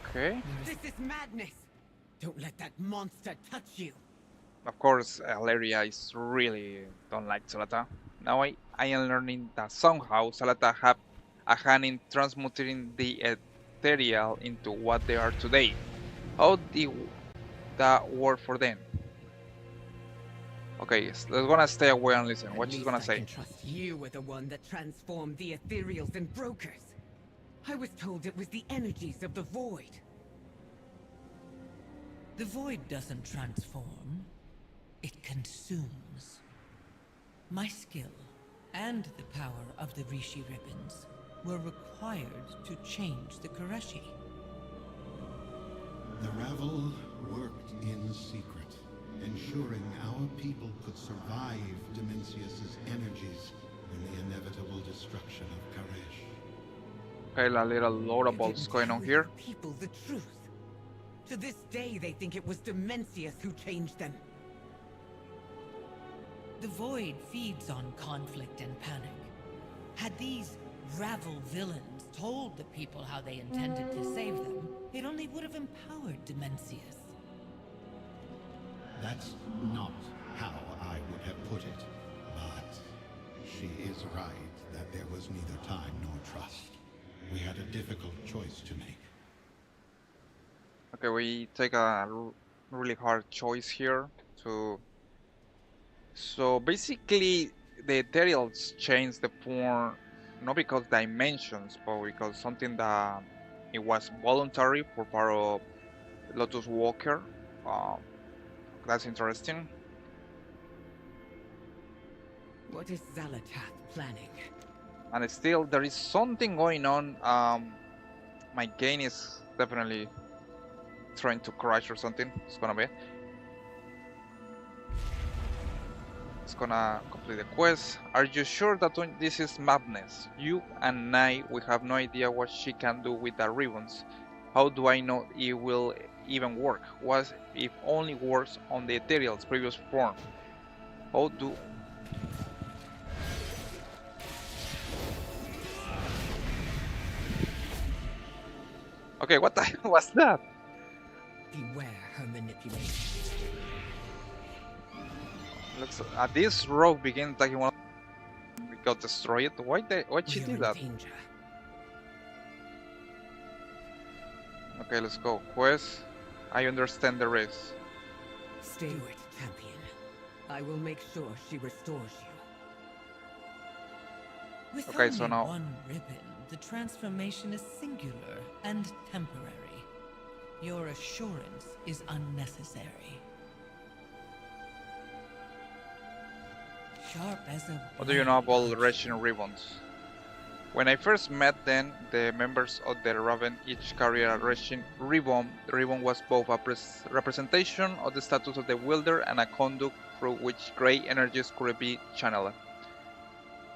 [SPEAKER 1] Okay.
[SPEAKER 2] This is madness! Don't let that monster touch you!
[SPEAKER 1] Of course, Valeria is really don't like Salata. Now I am learning that somehow Salata have a hand in transmuting the ethereal into what they are today. How did that work for them? Okay, let's gonna stay away and listen. What she's gonna
[SPEAKER 2] I
[SPEAKER 1] say?
[SPEAKER 2] can trust you were the one that transformed the ethereals and brokers. I was told it was the energies of the void.
[SPEAKER 4] The void doesn't transform, it consumes. My skill and the power of the Rishi ribbons were required to change the Kareshi.
[SPEAKER 3] The Ravel worked in secret, ensuring our people could survive Dimensius's energies in the inevitable destruction of Karesh.
[SPEAKER 1] Okay, a little loadables going on here.
[SPEAKER 2] People the truth. To this day, they think it was Dimensius who changed them.
[SPEAKER 4] The void feeds on conflict and panic. Had these Ravel villains told the people how they intended to save them, it only would have empowered Dimensius.
[SPEAKER 3] That's not how I would have put it, but she is right that there was neither time nor trust. We had a difficult choice to make.
[SPEAKER 1] Okay, we take a really hard choice here to... So basically the ethereals change the form not because dimensions, but because something that it was voluntary for part of Lotus Walker. That's interesting.
[SPEAKER 2] What is Zalatath planning?
[SPEAKER 1] And still there is something going on. My game is definitely trying to crash or something. It's gonna be. It's gonna complete the quest. Are you sure that this is madness? You and I, we have no idea what she can do with the ribbons. How do I know it will even work? What if only works on the ethereal's previous form? How do... Okay, what the hell was that?
[SPEAKER 2] Beware her manipulation.
[SPEAKER 1] Looks this rogue begins attacking one. We got destroyed. Why she
[SPEAKER 2] We're
[SPEAKER 1] did
[SPEAKER 2] in
[SPEAKER 1] that?
[SPEAKER 2] danger.
[SPEAKER 1] Okay, let's go. Quest. I understand the risk.
[SPEAKER 2] Stay with champion. I will make sure she restores you.
[SPEAKER 4] With
[SPEAKER 1] Okay,
[SPEAKER 4] only
[SPEAKER 1] so now-
[SPEAKER 4] one ribbon, the transformation is singular and temporary. Your assurance is unnecessary. Sharp as a
[SPEAKER 1] What do you know
[SPEAKER 4] blade.
[SPEAKER 1] about Russian ribbons? When I first met them, the members of the Raven each carried a Russian ribbon. The ribbon was both a representation of the status of the wielder and a conduit through which grey energies could be channeled.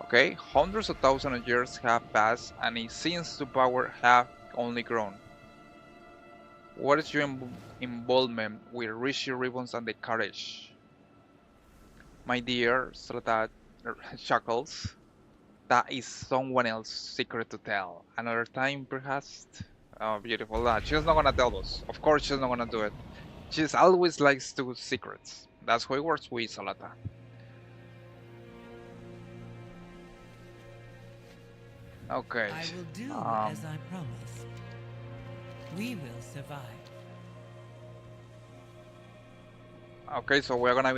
[SPEAKER 1] Okay, hundreds of thousands of years have passed and it seems the power have only grown. What is your involvement with Rishi ribbons and the courage? My dear Stratat, shackles. That is someone else's secret to tell. Another time, perhaps. Oh, beautiful. She's not gonna tell us. Of course, she's not gonna do it. She's always likes to secrets. That's how it works with Salata. Okay.
[SPEAKER 4] I will do as I promised. We will survive.
[SPEAKER 1] Okay, so we're gonna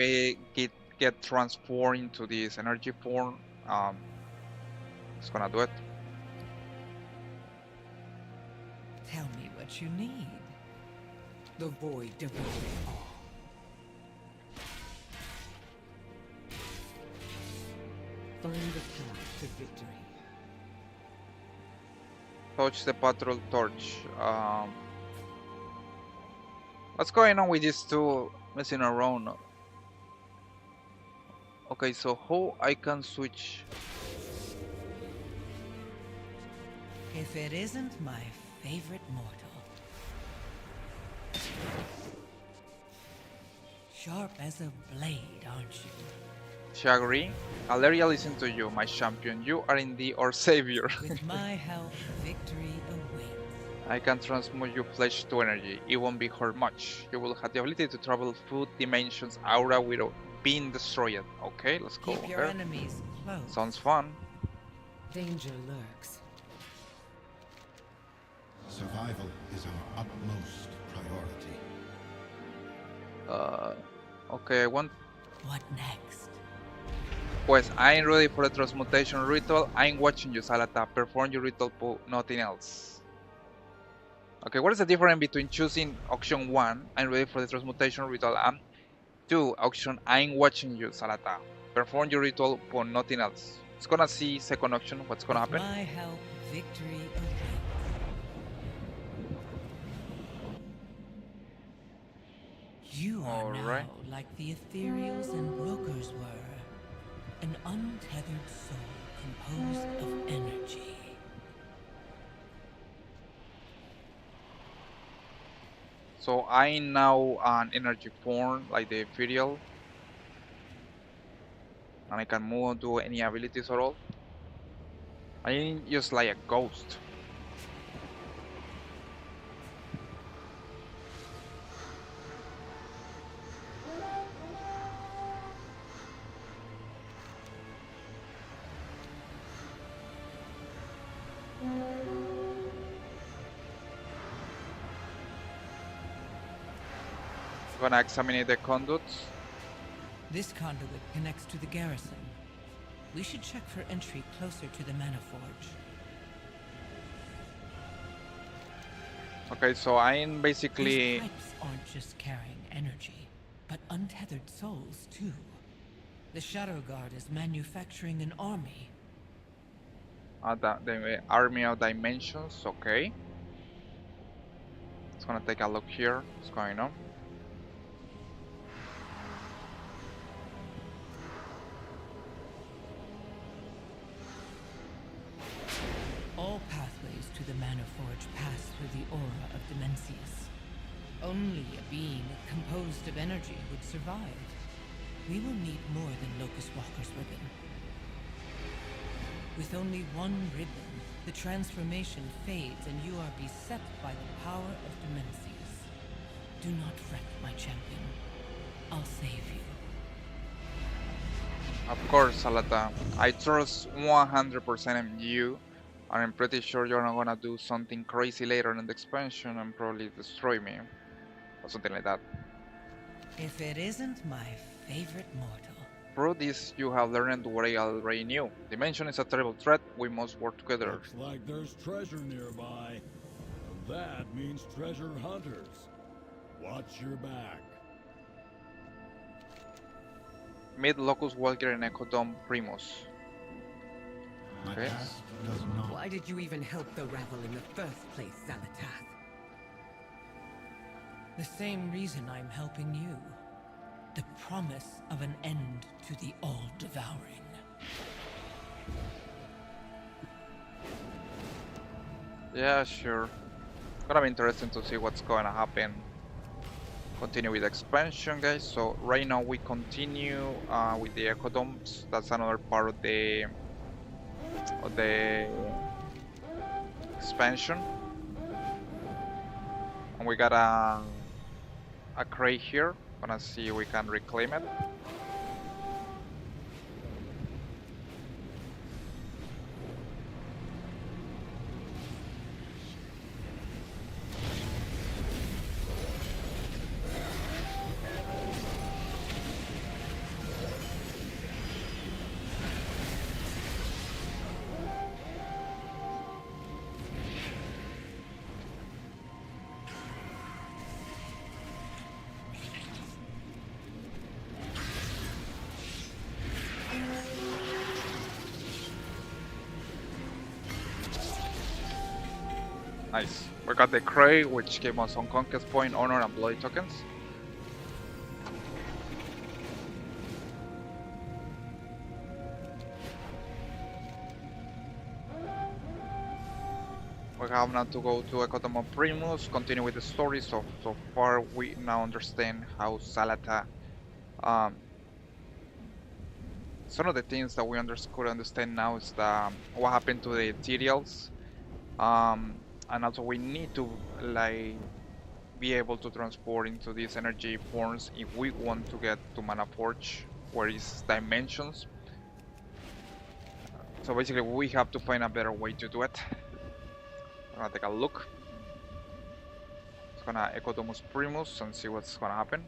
[SPEAKER 1] get transformed into this energy form. It's gonna do it.
[SPEAKER 4] Tell me what you need.
[SPEAKER 2] The void devours all. Find the path to victory.
[SPEAKER 1] Touch the patrol torch. What's going on with these two messing around? Okay, so how I can switch?
[SPEAKER 4] If it isn't my favorite mortal. Sharp as a blade, aren't you?
[SPEAKER 1] Shagri, Valeria, listen to you, my champion. You are indeed our savior.
[SPEAKER 4] With my help, victory awaits.
[SPEAKER 1] I can transmute your flesh to energy. It won't be hurt much. You will have the ability to travel through dimensions aura without being destroyed. Okay, let's go.
[SPEAKER 4] Keep your
[SPEAKER 1] there.
[SPEAKER 4] enemies close.
[SPEAKER 1] Sounds fun.
[SPEAKER 2] Danger lurks.
[SPEAKER 3] Survival is our utmost priority.
[SPEAKER 1] Okay, I want.
[SPEAKER 4] What next?
[SPEAKER 1] Pues I ain't ready for the transmutation ritual. I'm watching you, Salata. Perform your ritual, nothing else. Okay, what is the difference between choosing option 1, I'm ready for the transmutation ritual, and 2, option, I'm watching you, Salata. Perform your ritual, for nothing else. It's gonna see second option, what's gonna happen.
[SPEAKER 4] With my help, victory awaits. You are
[SPEAKER 1] Alright.
[SPEAKER 4] now like the ethereals and brokers were. An untethered soul composed of energy.
[SPEAKER 1] So I'm now an energy form, like the ethereal. And I can move, do any abilities at all. I'm just like a ghost. Gonna examine the conduits.
[SPEAKER 4] This conduit connects to the garrison. We should check for entry closer to the mana forge.
[SPEAKER 1] Okay, so I'm basically.
[SPEAKER 4] These pipes aren't just carrying energy, but untethered souls too. The Shadow Guard is manufacturing an army.
[SPEAKER 1] The army of dimensions, okay. It's gonna take a look here. What's going on?
[SPEAKER 4] All pathways to the Mana Forge pass through the aura of Dimensius. Only a being composed of energy would survive. We will need more than Locust Walker's ribbon. With only one ribbon, the transformation fades and you are beset by the power of Dimensius. Do not fret, my champion. I'll save you.
[SPEAKER 1] Of course, Salata. I trust 100% in you. And I'm pretty sure you're not gonna do something crazy later in the expansion and probably destroy me. Or something like that.
[SPEAKER 4] If it isn't my favorite mortal.
[SPEAKER 1] Through this, you have learned what I already knew. Dimension is a terrible threat. We must work together.
[SPEAKER 5] Looks like there's treasure nearby. That means treasure hunters. Watch your back.
[SPEAKER 1] Meet Locust Walker and Echo Dome Primus.
[SPEAKER 3] My
[SPEAKER 1] Okay.
[SPEAKER 3] past does not.
[SPEAKER 2] Why did you even help the rabble in the first place, Zalatath?
[SPEAKER 4] The same reason I'm helping you. The promise of an end to the all-devouring.
[SPEAKER 1] Yeah, sure. Gonna be interesting to see what's going to happen. continue with expansion, guys. So right now we continue with the ecodomes. That's another part of the expansion, and we got a crate here. Gonna see if we can reclaim it. Nice. We got the crate, which gave us some conquest point, honor, and bloody tokens. We have now to go to Ecotoma Primus, continue with the story. So far we now understand how Salata. Some of the things that we could understand now is what happened to the ethereals. And also we need to like be able to transport into these energy forms if we want to get to Mana Forge, where is dimensions. So basically we have to find a better way to do it. I'm gonna take a look. It's gonna Ecodomus Primus and see what's gonna happen.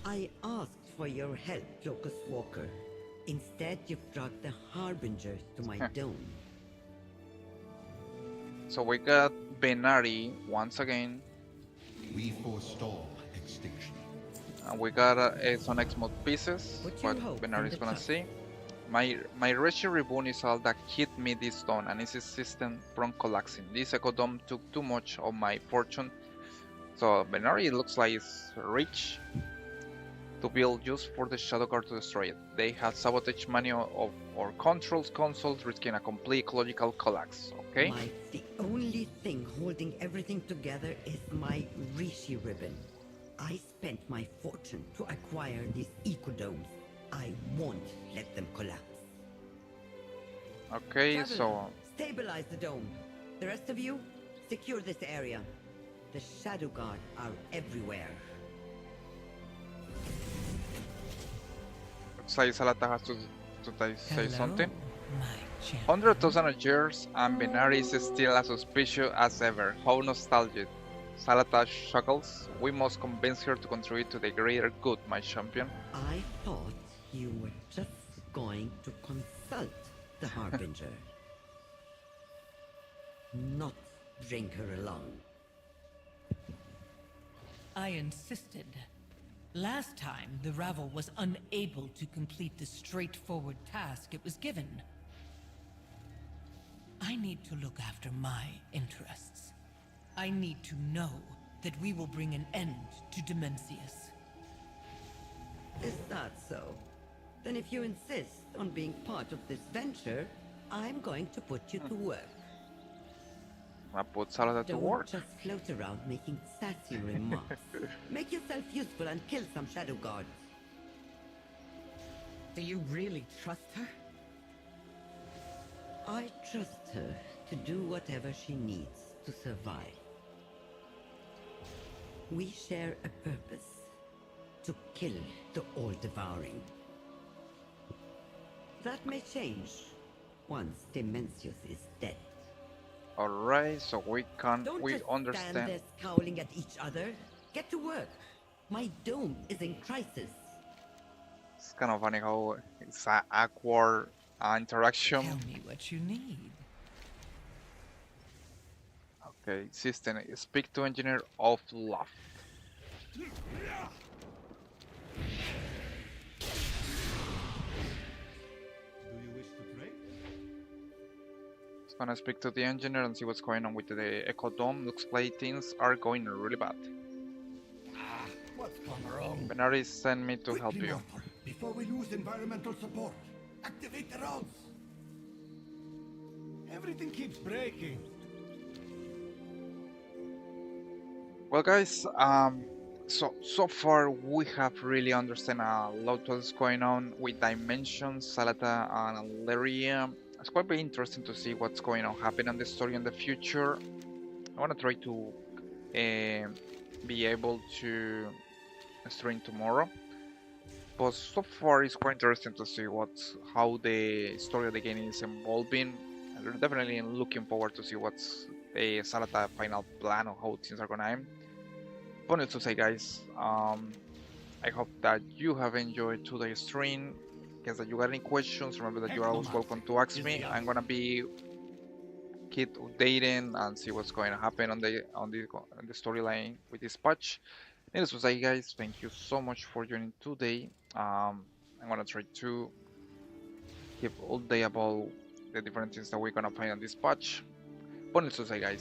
[SPEAKER 2] I asked for your help, Locust Walker. Instead, you've brought the Harbingers to my dome.
[SPEAKER 1] So we got Benari once again.
[SPEAKER 3] We forestall extinction.
[SPEAKER 1] And we got some X-Mod pieces,
[SPEAKER 2] Put your
[SPEAKER 1] but
[SPEAKER 2] hope in
[SPEAKER 1] Benari's
[SPEAKER 2] the
[SPEAKER 1] gonna
[SPEAKER 2] trust.
[SPEAKER 1] see. My Reshi Reborn is all that hit me this stone and its system from collapsing. This Ecodome took too much of my fortune. So Benari looks like it's rich to build just for the Shadow Guard to destroy it. They had sabotaged many of our controls consoles, risking a complete ecological collapse. Okay?
[SPEAKER 2] The only thing holding everything together is my Rishi ribbon. I spent my fortune to acquire these ecodomes. I won't let them collapse.
[SPEAKER 1] Okay,
[SPEAKER 2] Traveler,
[SPEAKER 1] so
[SPEAKER 2] stabilize the dome. The rest of you, secure this area. The Shadow Guard are everywhere.
[SPEAKER 1] looks like Salata has to say
[SPEAKER 4] Hello,
[SPEAKER 1] something.
[SPEAKER 4] my champion.
[SPEAKER 1] 100,000 years and Benari is still as suspicious as ever. How nostalgic. Salata chuckles. We must convince her to contribute to the greater good, my champion.
[SPEAKER 2] I thought you were just going to consult the Harbinger. Not bring her along.
[SPEAKER 4] I insisted. Last time, the Ravel was unable to complete the straightforward task it was given. I need to look after my interests. I need to know that we will bring an end to Dimensius.
[SPEAKER 2] Is that so? Then if you insist on being part of this venture, I'm going to put you to work.
[SPEAKER 1] I put Salata to
[SPEAKER 2] Don't
[SPEAKER 1] work.
[SPEAKER 2] just float around making sassy remarks. Make yourself useful and kill some Shadow Guards.
[SPEAKER 7] Do you really trust her?
[SPEAKER 2] I trust her to do whatever she needs to survive. We share a purpose. To kill the All-Devouring. That may change once Dimensius is dead.
[SPEAKER 1] Alright, so we
[SPEAKER 2] Don't
[SPEAKER 1] we
[SPEAKER 2] just stand
[SPEAKER 1] understand.
[SPEAKER 2] there scowling at each other. Get to work. My dome is in crisis.
[SPEAKER 1] It's kind of funny how it's an awkward interaction.
[SPEAKER 4] Tell me what you need.
[SPEAKER 1] Okay, system. Speak to engineer of love.
[SPEAKER 6] Do you wish to pray?
[SPEAKER 1] Just gonna speak to the engineer and see what's going on with the Echo Dome. Looks like things are going really bad.
[SPEAKER 6] What's
[SPEAKER 1] Benaris sent me to help
[SPEAKER 3] Quickly,
[SPEAKER 1] you.
[SPEAKER 3] Master, before we lose environmental support. Activate the rods.
[SPEAKER 6] Everything keeps breaking.
[SPEAKER 1] Well, guys, so far we have really understand a lot what's going on with Dimensions, Salata, and Leria. It's quite very interesting to see what's going on happen in the story in the future. I want to try to be able to stream tomorrow, but so far it's quite interesting to see how the story of the game is evolving. And we're definitely looking forward to see what's the Salata final plan or how things are gonna end. But needless to say, guys, I hope that you have enjoyed today's stream. In case that you got any questions, remember that you are always welcome to ask me. I'm gonna be keep updating and see what's going to happen on the storyline with this patch. Needless to say, guys, thank you so much for joining today. I'm gonna try to keep all day about the different things that we're gonna find on this patch. But needless to say, guys,